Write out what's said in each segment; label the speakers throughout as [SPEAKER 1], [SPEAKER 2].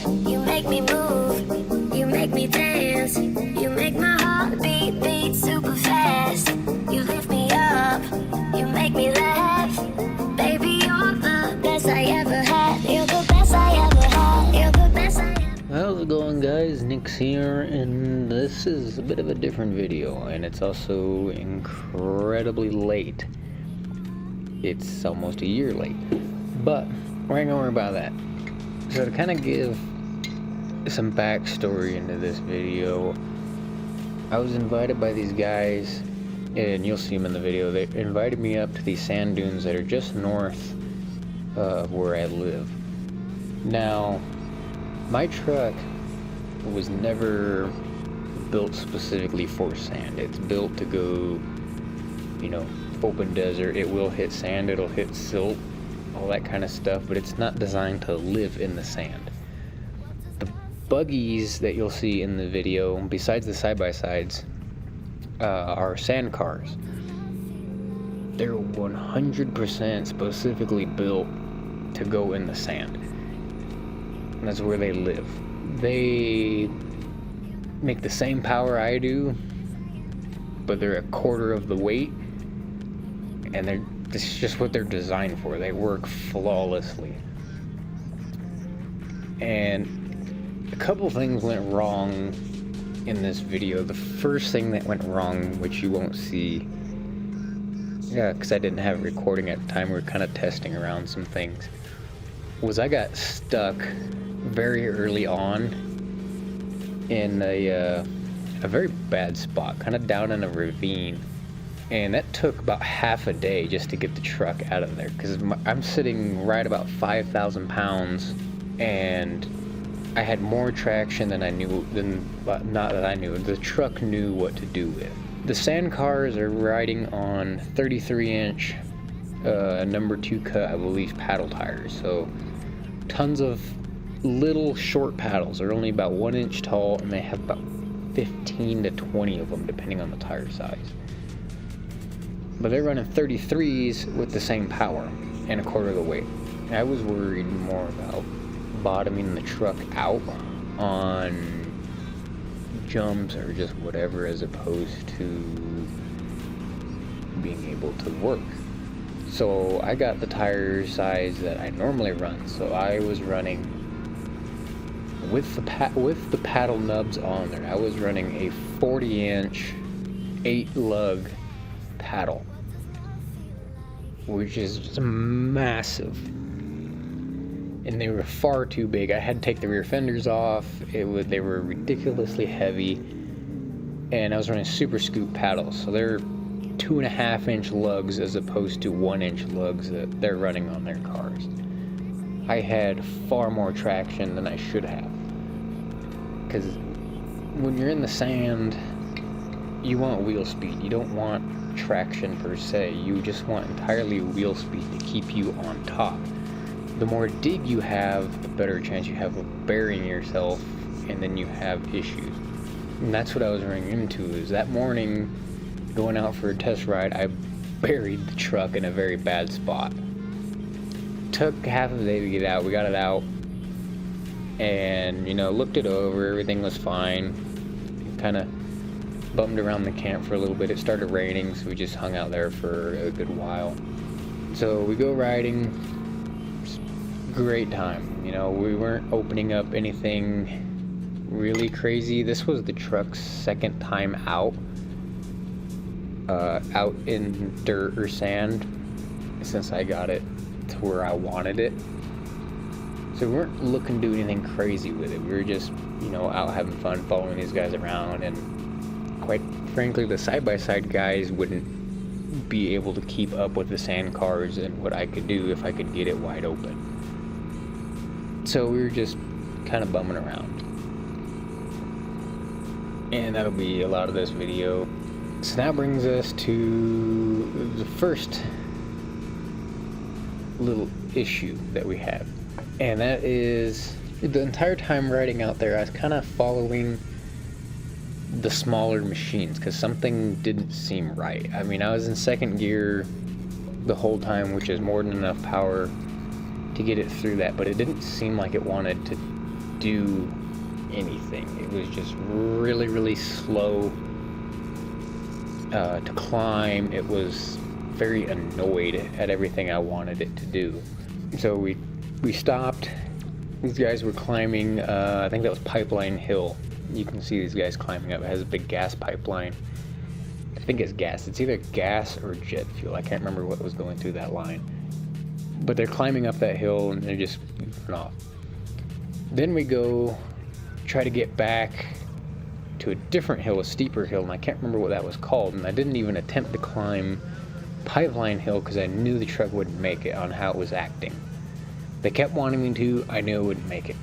[SPEAKER 1] You make me move, you make me dance. You make my heart beat super fast. You lift me up, you make me laugh. Baby, you're the best I ever had. You're the best I ever had. You're the best I ever had.
[SPEAKER 2] How's it going, guys? Nick's here, and this is a bit of a different video, and it's also incredibly late. It's almost a year late, but we're not gonna worry about that. So to kind of give some backstory into this video, I was invited by these guys, and you'll see them in the video. They invited me up to these sand dunes that are just north of where I live. Now, my truck was never built specifically for sand. It's built to go, you know, open desert. It will hit sand, it'll hit silt, all that kind of stuff, but it's not designed to live in the sand. The buggies that you'll see in the video, besides the side-by-sides, are sand cars. They're 100% specifically built to go in the sand. And that's where they live. They make the same power I do, but they're a quarter of the weight, and it's just what they're designed for. They work flawlessly. And a couple things went wrong in this video. The first thing that went wrong, which you won't see, because I didn't have it recording at the time, we were kind of testing around some things, was I got stuck very early on in a very bad spot, kind of down in a ravine. And that took about half a day just to get the truck out of there, because I'm sitting right about 5,000 pounds, and I had more traction than I knew, not that I knew, the truck knew what to do with. The sand cars are riding on 33-inch number 2 cut, I believe, paddle tires. So tons of little short paddles. They're only about 1 inch tall, and they have about 15 to 20 of them depending on the tire size. But they're running 33s with the same power and a quarter of the weight. And I was worried more about bottoming the truck out on jumps or just whatever, as opposed to being able to work. So I got the tire size that I normally run. So I was running with the paddle nubs on there. I was running a 40-inch 8-lug paddle, which is just massive, and they were far too big. I had to take the rear fenders off. They were ridiculously heavy, and I was running super scoop paddles, so they're 2.5-inch lugs as opposed to 1-inch lugs that they're running on their cars. I had far more traction than I should have, because when you're in the sand, you want wheel speed. You don't want traction per se. You just want entirely wheel speed to keep you on top. The more dig you have, the better chance you have of burying yourself, and then you have issues. And that's what I was running into. Is that morning, going out for a test ride, I buried the truck in a very bad spot. Took half of the day to get out. We got it out, and looked it over. Everything was fine. Kind of bummed around the camp for a little bit. It started raining, so we just hung out there for a good while. So we go riding. Great time. We weren't opening up anything really crazy. This was the truck's second time out in dirt or sand since I got it to where I wanted it. So we weren't looking to do anything crazy with it. We were just out having fun, following these guys around, and quite frankly, the side-by-side guys wouldn't be able to keep up with the sand cars and what I could do if I could get it wide open. So we were just kind of bumming around. And that'll be a lot of this video. So that brings us to the first little issue that we have. And that is, the entire time riding out there, I was kind of following the smaller machines because something didn't seem right. I mean, I was in second gear the whole time, which is more than enough power to get it through that, but it didn't seem like it wanted to do anything. It was just really, really slow to climb. It was very annoyed at everything I wanted it to do. So we stopped. These guys were climbing, I think that was Pipeline Hill. You can see these guys climbing up. It has a big gas pipeline. I think it's gas. It's either gas or jet fuel. I can't remember what was going through that line. But they're climbing up that hill and they're just goofing off. Then we go try to get back to a different hill, a steeper hill, and I can't remember what that was called. And I didn't even attempt to climb Pipeline Hill because I knew the truck wouldn't make it on how it was acting. They kept wanting me to, I knew it wouldn't make it.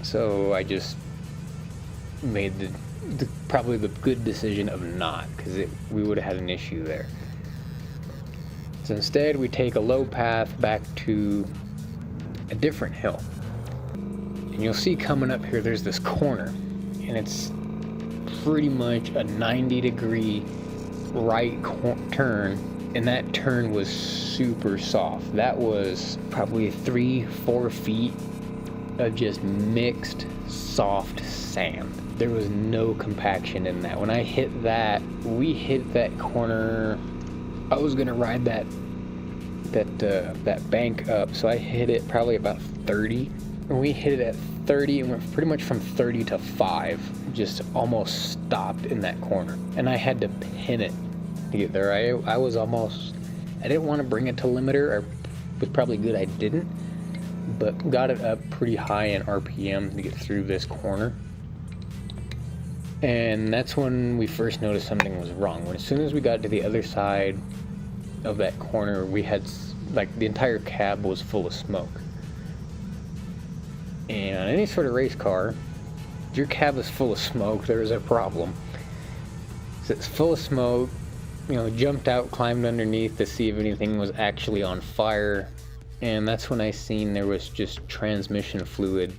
[SPEAKER 2] So I just made probably the good decision of not, because we would have had an issue there. So instead we take a low path back to a different hill. And you'll see coming up here there's this corner, and it's pretty much a 90-degree right turn. And that turn was super soft. That was probably 3-4 feet of just mixed soft sand. There was no compaction in that. When I hit that, we hit that corner. I was gonna ride that bank up, so I hit it probably about 30. And we hit it at 30 and went pretty much from 30 to 5. Just almost stopped in that corner. And I had to pin it to get there. I was almost, I didn't want to bring it to limiter. It was probably good I didn't, but got it up pretty high in RPM to get through this corner. And that's when we first noticed something was wrong. As soon as we got to the other side of that corner, we had, like, the entire cab was full of smoke. And on any sort of race car, if your cab is full of smoke, there's a problem. So it's full of smoke. You know, jumped out, climbed underneath to see if anything was actually on fire, and that's when I seen there was just transmission fluid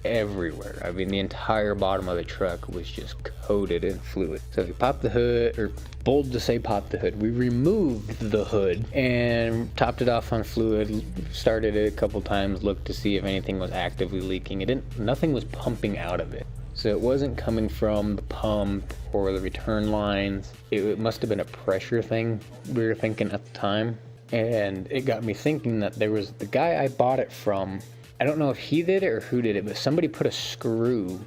[SPEAKER 2] everywhere. I mean, the entire bottom of the truck was just coated in fluid. So we popped the hood, or bold to say pop the hood, we removed the hood and topped it off on fluid, started it a couple times, looked to see if anything was actively leaking. Nothing was pumping out of it. So it wasn't coming from the pump or the return lines. It must have been a pressure thing, we were thinking at the time. And it got me thinking that there was the guy I bought it from, I don't know if he did it or who did it, but somebody put a screw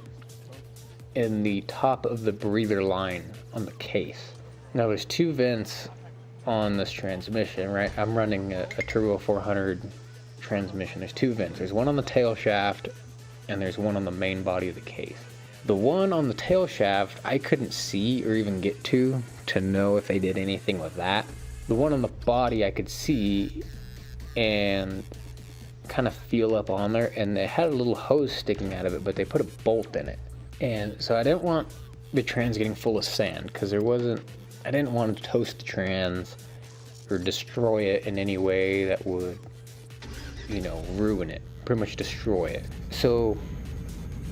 [SPEAKER 2] in the top of the breather line on the case. Now there's 2 vents on this transmission, right? I'm running a Turbo 400 transmission. There's 2 vents. There's one on the tail shaft and there's one on the main body of the case. The one on the tail shaft I couldn't see or even get to know if they did anything with that. The one on the body I could see and kind of feel up on there, and they had a little hose sticking out of it, but they put a bolt in it. And so I didn't want the trans getting full of sand, because I didn't want to toast the trans or destroy it in any way that would, you know, ruin it, pretty much destroy it. So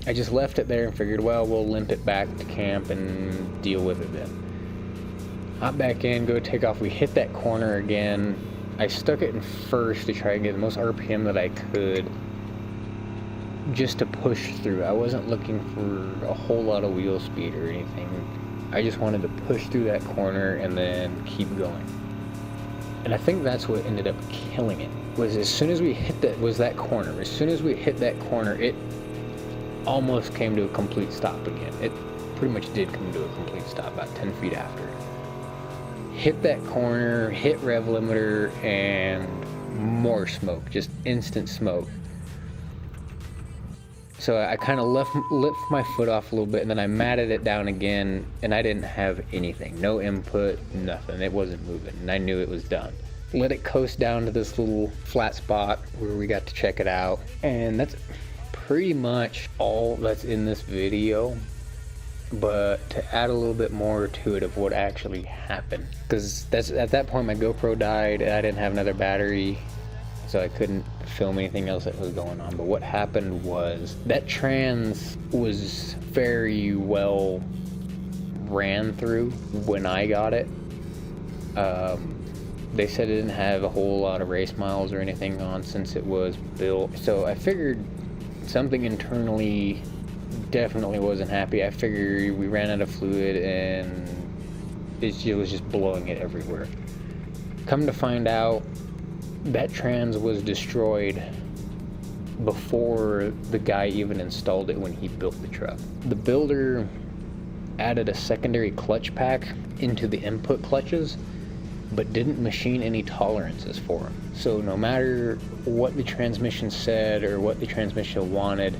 [SPEAKER 2] I just left it there and figured, well, we'll limp it back to camp and deal with it then. Hop back in, go take off. We hit that corner again. I stuck it in first to try and get the most RPM that I could, just to push through. I wasn't looking for a whole lot of wheel speed or anything. I just wanted to push through that corner and then keep going. And I think that's what ended up killing it, was as soon as we hit that corner. As soon as we hit that corner, it almost came to a complete stop again. It pretty much did come to a complete stop about 10 feet after. Hit that corner, hit rev limiter, and more smoke, just instant smoke. So I kind of lift my foot off a little bit, and then I matted it down again, and I didn't have anything, no input, nothing. It wasn't moving, and I knew it was done. Let it coast down to this little flat spot where we got to check it out, and that's pretty much all that's in this video. But to add a little bit more to it of what actually happened, because at that point my GoPro died and I didn't have another battery, so I couldn't film anything else that was going on. But what happened was that trans was very well ran through when I got it. They said it didn't have a whole lot of race miles or anything on since it was built, so I figured something internally definitely wasn't happy. I figured we ran out of fluid and it was just blowing it everywhere. Come to find out, that trans was destroyed before the guy even installed it when he built the truck. The builder added a secondary clutch pack into the input clutches, but didn't machine any tolerances for them. So no matter what the transmission said or what the transmission wanted,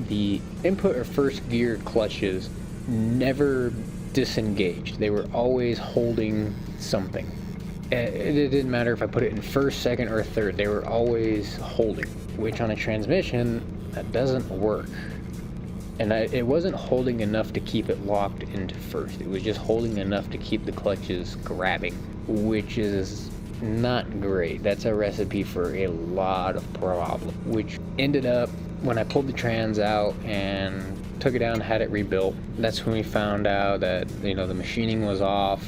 [SPEAKER 2] the input or first gear clutches never disengaged. They were always holding something. It didn't matter if I put it in first, second, or third. They were always holding, which on a transmission, that doesn't work. And it wasn't holding enough to keep it locked into first. It was just holding enough to keep the clutches grabbing, which is not great. That's a recipe for a lot of problems, which ended up when I pulled the trans out and took it down, had it rebuilt. That's when we found out that, you know, the machining was off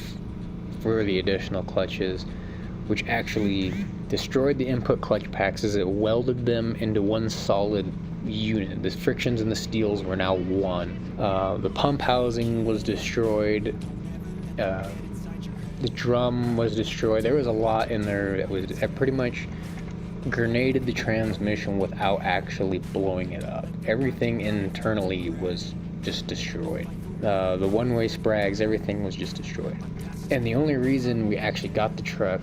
[SPEAKER 2] for the additional clutches, which actually destroyed the input clutch packs as it welded them into one solid unit. The frictions and the steels were now one. The pump housing was destroyed. The drum was destroyed. There was a lot in there that pretty much grenaded the transmission without actually blowing it up. Everything internally was just destroyed. The one-way sprags, everything was just destroyed. And the only reason we actually got the truck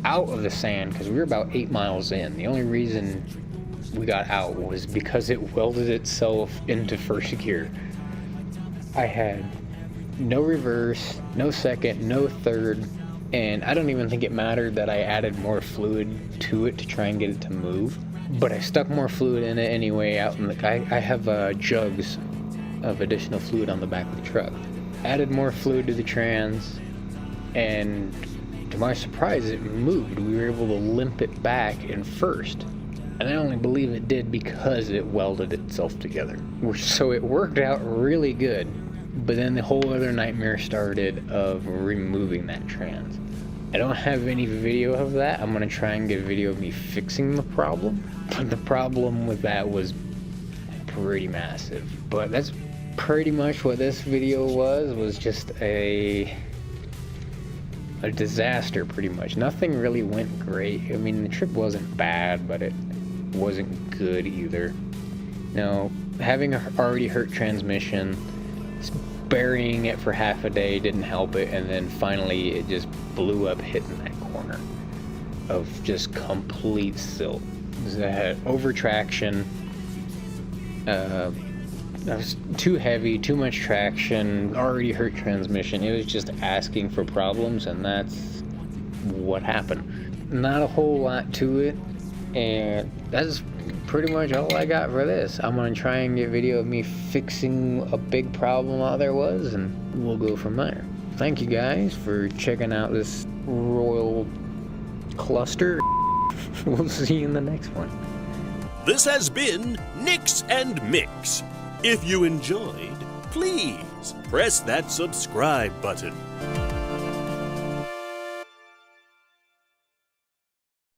[SPEAKER 2] out of the sand, because we were about 8 miles in, the only reason we got out was because it welded itself into first gear. I had no reverse, no second, no third, and I don't even think it mattered that I added more fluid to it to try and get it to move. But I stuck more fluid in it anyway. I have jugs of additional fluid on the back of the truck. Added more fluid to the trans, and to my surprise, it moved. We were able to limp it back in first. And I only believe it did because it welded itself together. So it worked out really good. But then the whole other nightmare started of removing that trans. I don't have any video of that. I'm going to try and get a video of me fixing the problem. But the problem with that was pretty massive. But that's pretty much what this video was just a disaster pretty much. Nothing really went great. I mean, the trip wasn't bad, but it wasn't good either. Now, having an already hurt transmission, burying it for half a day didn't help it, and then finally it just blew up hitting that corner of just complete silt. It had over traction, it was too heavy, too much traction, already hurt transmission. It was just asking for problems, and that's what happened. Not a whole lot to it, and that's pretty much all I got for this. I'm gonna try and get video of me fixing a big problem while there was, and we'll go from there. Thank you guys for checking out this royal cluster. We'll see you in the next one.
[SPEAKER 3] This has been NickzAndMikz. If you enjoyed, please press that subscribe button.